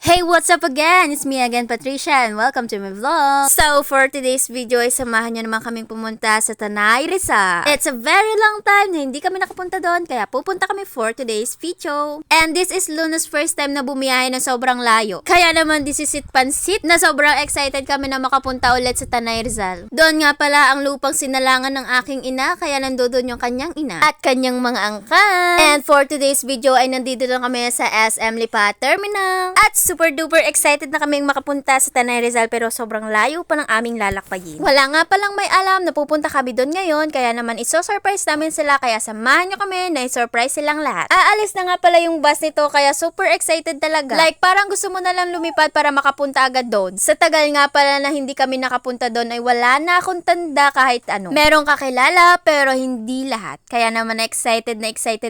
Hey, what's up again? It's me again, Patricia, and welcome to my vlog. So, for today's video ay samahan nyo naman kaming pumunta sa Tanay Rizal. It's a very long time na hindi kami nakapunta doon, kaya pupunta kami for today's video. And this is Luna's first time na bumiyahe na sobrang layo. Kaya naman this is it pansit na sobrang excited kami na makapunta ulit sa Tanay Rizal. Doon nga pala ang lupang sinalangan ng aking ina, kaya nandoon yung kanyang ina at kanyang mga angkan. And for today's video ay nandito lang kami sa SM Lipa Terminal. At super duper excited na kaming makapunta sa Tanay Rizal pero sobrang layo pa ng aming lalakbayin. Wala nga palang may alam na pupunta kami doon ngayon, kaya naman iso-surprise namin sila, kaya samahan nyo kami na i-surprise silang lahat. Aalis na nga pala yung bus nito, kaya super excited talaga. Like parang gusto mo na lang lumipad para makapunta agad doon. Sa tagal nga pala na hindi kami nakapunta doon ay wala na akong tanda kahit ano. Merong kakilala pero hindi lahat. Kaya naman excited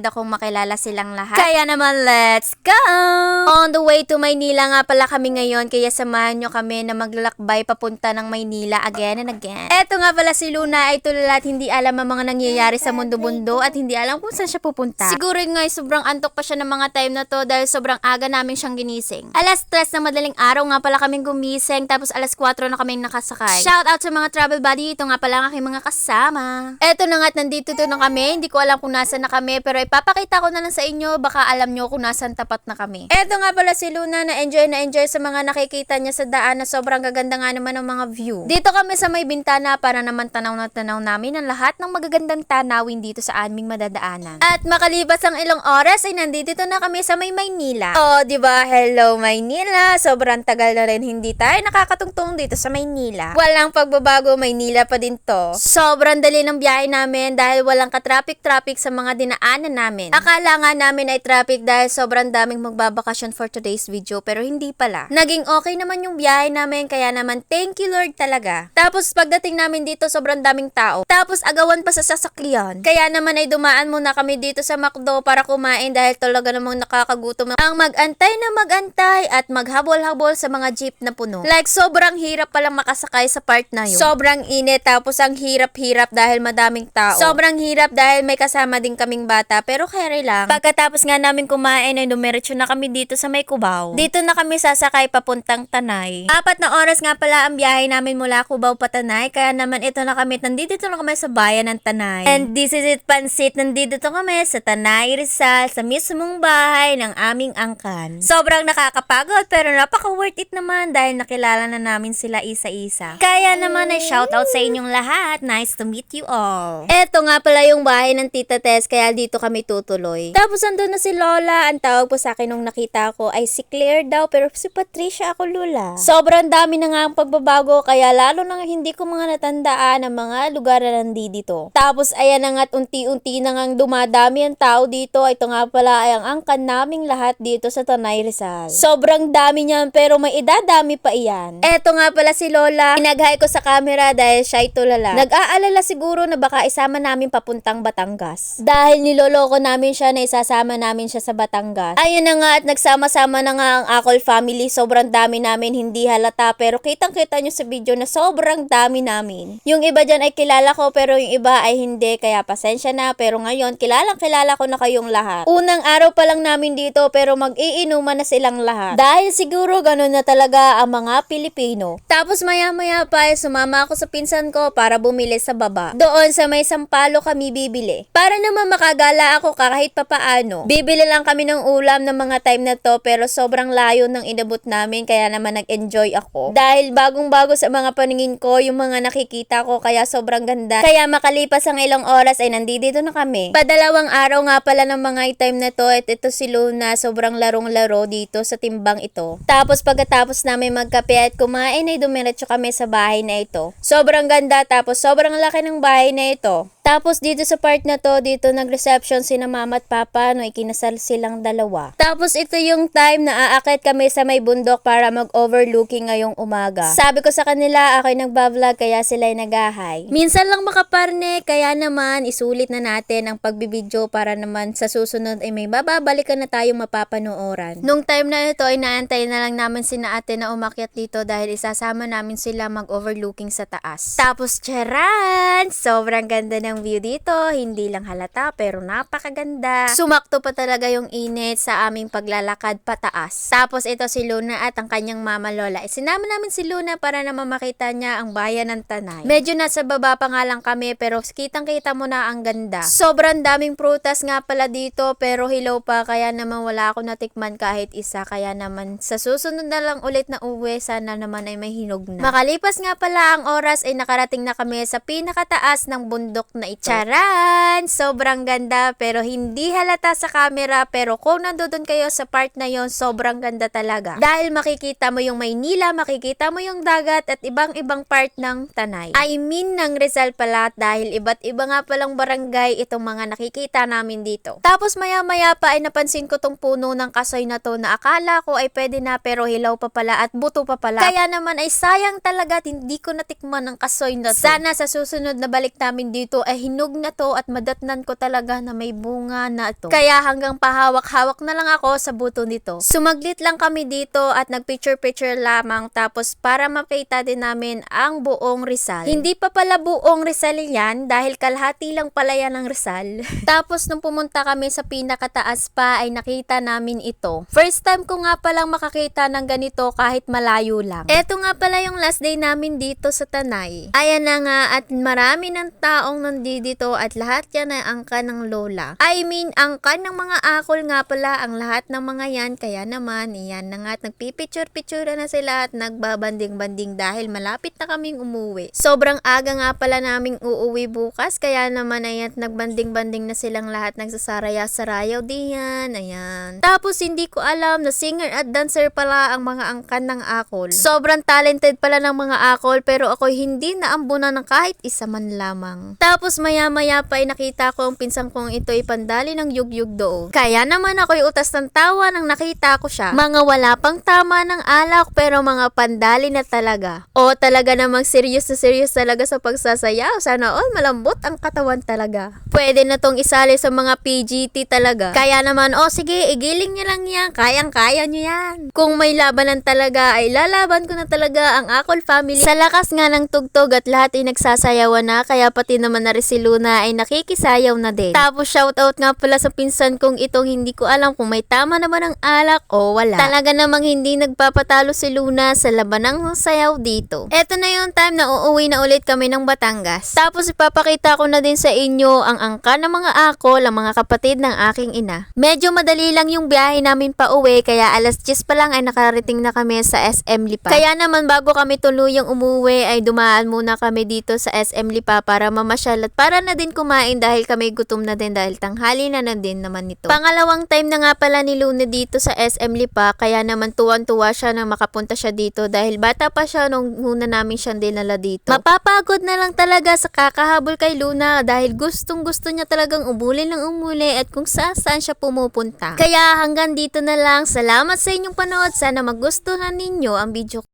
akong makilala silang lahat. Kaya naman let's go! On the way to Maynila nga pala kami ngayon, kaya samahan nyo kami na maglalakbay papunta ng Maynila again and again. Eto nga pala si Luna ay tulala at hindi alam ang mga nangyayari sa mundo-mundo at hindi alam kung saan siya pupunta. Siguro nga sobrang antok pa siya ng mga time na to dahil sobrang aga namin siyang ginising. Alas 3 ng madaling araw nga pala kaming gumising, tapos alas 4 na kaming nakasakay. Shout out sa mga travel buddy, ito nga pala ang aking mga kasama. Eto na nga at nandito to na kami, hindi ko alam kung nasan na kami pero ipapakita ko na lang sa inyo, baka alam nyo kung nasan tapat na kami. Eto nga pala si Luna na enjoy sa mga nakikita niya sa daan na sobrang gaganda nga naman ng mga view. Dito kami sa may bintana para naman tanaw na tanaw namin ang lahat ng magagandang tanawin dito sa aming madadaanan. At makalipas ang ilang oras ay nandito na kami sa may Maynila. Oh, di ba? Hello Maynila. Sobrang tagal na rin hindi tayo nakakatungtong dito sa Maynila. Walang pagbabago, Maynila pa din to. Sobrang dali ng biyahe namin dahil walang ka-traffic sa mga dinaanan namin. Akala nga namin ay traffic dahil sobrang daming magbabakasyon for today's video pero hindi pala. Naging okay naman yung biyahe namin, kaya naman thank you Lord talaga. Tapos pagdating namin dito sobrang daming tao. Tapos agawan pa sa sasakyan. Kaya naman ay dumaan muna kami dito sa McDo para kumain dahil talaga namang nakakagutom ang magantay at maghabol-habol sa mga jeep na puno. Like sobrang hirap palang makasakay sa part na yun. Sobrang init, tapos ang hirap dahil madaming tao. Sobrang hirap dahil may kasama din kaming bata pero carry lang. Pagkatapos nga namin kumain ay dumiretso na kami dito sa may Cubao. Dito na kami sasakay papuntang Tanay. 4 na oras nga pala ang biyahe namin mula Cubao pa Tanay, kaya naman ito na kami, nandito na kami sa bayan ng Tanay. And this is it pansit, nandito to kami sa Tanay Rizal, sa mismong bahay ng aming angkan. Sobrang nakakapagod pero napaka worth it naman dahil nakilala na namin sila isa-isa. Kaya naman ay shout out sa inyong lahat, nice to meet you all. Eto nga pala yung bahay ng Tita Tess, kaya dito kami tutuloy. Tapos andun na si Lola, ang tawag po sa akin nung nakita ko ay si Claire daw pero si Patricia ako Lula. Sobrang dami na nga ang pagbabago, kaya lalo na hindi ko mga natandaan ang mga lugar na nandito. Tapos ayan na nga't unti-unti na nga dumadami ang tao dito. Ito nga pala ay ang angkan naming lahat dito sa Tanay Rizal. Sobrang dami niyan pero may idadami pa iyan. Eto nga pala si Lola, inaghay ko sa camera dahil siya ay tulala. Nag-aalala siguro na baka isama namin papuntang Batangas. Dahil niloloko namin siya na isasama namin siya sa Batangas. Ayun na nga at nagsama-sama na nga ang Akol family. Sobrang dami namin, hindi halata pero kitang-kita nyo sa video na sobrang dami namin. Yung iba dyan ay kilala ko pero yung iba ay hindi, kaya pasensya na, pero ngayon kilala ko na kayong lahat. Unang araw pa lang namin dito pero mag-iinuman na silang lahat. Dahil siguro ganun na talaga ang mga Pilipino. Tapos maya-maya pa ay sumama ako sa pinsan ko para bumili sa baba. Doon sa may Sampalo kami bibili. Para naman makagala ako kahit papaano. Bibili lang kami ng ulam ng mga time na to pero sobrang layo ng inabot namin, kaya naman nag-enjoy ako. Dahil bagong-bago sa mga paningin ko yung mga nakikita ko, kaya sobrang ganda. Kaya makalipas ang ilang oras ay nandito na kami. Padalawang araw nga pala ng mga time na to at ito si Luna, sobrang larong-laro dito sa timbang ito. Tapos pagkatapos namin magkape at kumain ay dumiretso kami sa bahay na ito. Sobrang ganda, tapos sobrang laki ng bahay na ito. Tapos dito sa part na to, dito nag-reception sina mama at papa no ikinasal silang dalawa. Tapos ito yung time na aakit kami sa may bundok para mag-overlooking ngayong umaga. Sabi ko sa kanila, ako'y nagba-vlog kaya sila'y nagahay. Minsan lang makaparne, kaya naman isulit na natin ang pagbibidyo para naman sa susunod ay may bababalikan na tayong mapapanooran. Nung time na ito ay naantay na lang namin sina ate na umakyat dito dahil isasama namin sila mag-overlooking sa taas. Tapos charan! Sobrang ganda ng ang view dito, hindi lang halata pero napakaganda. Sumakto pa talaga yung init sa aming paglalakad pataas. Tapos ito si Luna at ang kanyang mama Lola. Sinama namin si Luna para naman makita niya ang bayan ng Tanay. Medyo nasa baba pa nga lang kami pero kitang-kita mo na ang ganda. Sobrang daming prutas nga pala dito pero hilaw pa kaya naman wala ako natikman kahit isa. Kaya naman sa susunod na lang ulit na uwi sana naman ay may hinog na. Makalipas nga pala ang oras ay nakarating na kami sa pinakataas ng bundok na ito. Charan! Sobrang ganda pero hindi halata sa camera pero kung nandoon kayo sa part na yon sobrang ganda talaga. Dahil makikita mo yung Maynila, makikita mo yung dagat at ibang-ibang part ng Tanay. I mean ng Rizal pala dahil iba't iba nga palang barangay itong mga nakikita namin dito. Tapos maya-maya pa ay napansin ko tong puno ng kasoy na to na akala ko ay pwede na pero hilaw pa pala at buto pa pala. Kaya naman ay sayang talaga at hindi ko natikman ang kasoy na to. Sana sa susunod na balik namin dito ay hinog na to at madatnan ko talaga na may bunga na to. Kaya hanggang pahawak-hawak na lang ako sa buto nito. Sumaglit lang kami dito at nagpicture-picture lamang tapos para makita din namin ang buong Rizal. Hindi pa pala buong Rizal yan dahil kalahati lang pala yan ng Rizal. Tapos nung pumunta kami sa pinakataas pa ay nakita namin ito. First time ko nga palang makakita ng ganito kahit malayo lang. Eto nga pala yung last day namin dito sa Tanay. Ayan na nga at marami ng taong nandito at lahat yan ay angkan ng lola. I mean angkan ng mga akol nga pala ang lahat ng mga yan kaya naman iyan na nga at nagpipicture-picture na sila at nagbabanding-banding dahil malapit na kaming umuwi. Sobrang aga nga pala naming uuwi bukas kaya naman ayan nagbanding-banding na silang lahat nagsasaraya-sarayaw diyan. Ayan. Tapos hindi ko alam na singer at dancer pala ang mga angkan ng akol. Sobrang talented pala ng mga akol pero ako hindi naambunan ng kahit isa man lamang. Tapos maya-maya pa ay nakita ko ang pinsang kong ito ay pandali ng yugyug doon. Kaya naman ako'y utas ng tawa nang nakita ko siya. Mga wala pang tama ng alak pero mga pandali na talaga. O talaga namang serious na serious talaga sa pagsasayaw. Sana all malambot ang katawan talaga. Pwede na tong isali sa mga PGT talaga. Kaya naman sige igiling niyo lang yan. Kayang-kaya niyo yan. Kung may labanan talaga ay lalaban ko na talaga ang Akol family. Sa lakas nga ng tugtog at lahat ay nagsasayawan na kaya pati naman na rin si Luna ay nakikisayaw na din. Tapos shoutout nga pala sa pinsan kong itong hindi ko alam kung may tama naman ang alak o wala. Talaga namang hindi nagpapatalo si Luna sa labanang sayaw dito. Eto na yung time na uuwi na ulit kami ng Batangas. Tapos ipapakita ko na din sa inyo ang angka ng mga akol, ang mga kapatid ng aking ina. Medyo madali lang yung biyahe namin pa uwi kaya alas 10 pa lang ay nakarating na kami sa SM Lipa. Kaya naman bago kami tuluyang umuwi ay dumaan muna kami dito sa SM Lipa para mamasyal at para na din kumain dahil kami gutom na din dahil tanghali na din naman nito. Pangalawang time na nga pala ni Luna dito sa SM Lipa kaya naman tuwan-tuwa siya na makapunta siya dito dahil bata pa siya nung una namin siyang dinala dito. Mapapagod na lang talaga sa kakahabol kay Luna dahil gustong-gusto niya talagang umuli ng umuli at kung saan siya pumupunta. Kaya hanggang dito na lang. Salamat sa inyong panood. Sana magustuhan ninyo ang video ko.